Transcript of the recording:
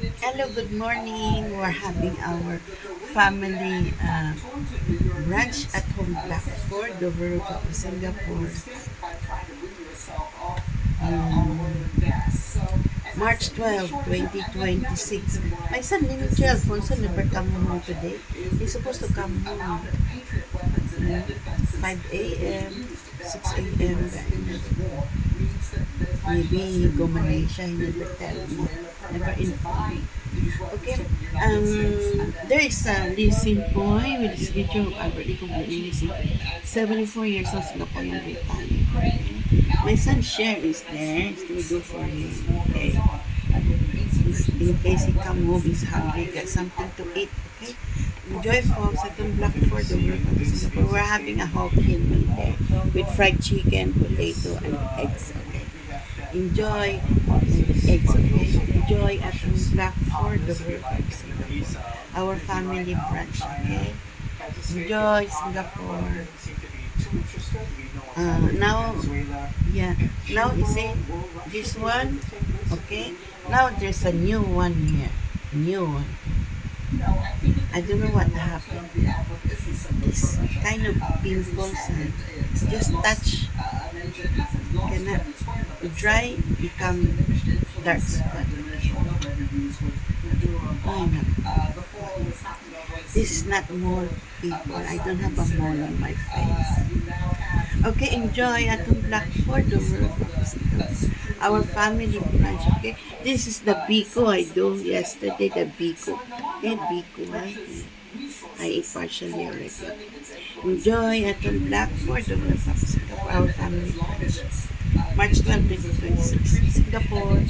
Hello, good morning. We're having our family brunch at home Blackford, Dover Road, Singapore. March 12, 2026. My son, Dimitri Alfonso, never come home today. He's supposed to come home 5 a.m., 6 a.m. Maybe he go Malaysia, he never tell me, never inform me. Okay, there is a Lizzie Boy with his picture of Albert Lee Lizzie, 74 years old Singaporean retired. My son Cher is there, still do for him. Okay, in case he come home, he's hungry, get something to eat. Okay, enjoy folks. I can block for the work of Singapore. We're having a Hokkien meal there with fried chicken, potato, and eggs. Okay, enjoy eggs. Okay, enjoy at block for the work of Singapore. Our family brunch. Okay, enjoy Singapore. Now, yeah, now you see this one. Okay, now there's a new one here. New one. I don't know what happened. This kind of pimples, just touch, cannot dry, become dark spot. Oh, no. This is not mole people. I don't have a mole on my face. Okay, enjoy at Blackford, the world of our family brunch. Okay, this is the biko I do yesterday. The biko, okay, biko. I ate partially already. Enjoy at Blackford, the world of our family brunch. March 12, 2026, Singapore.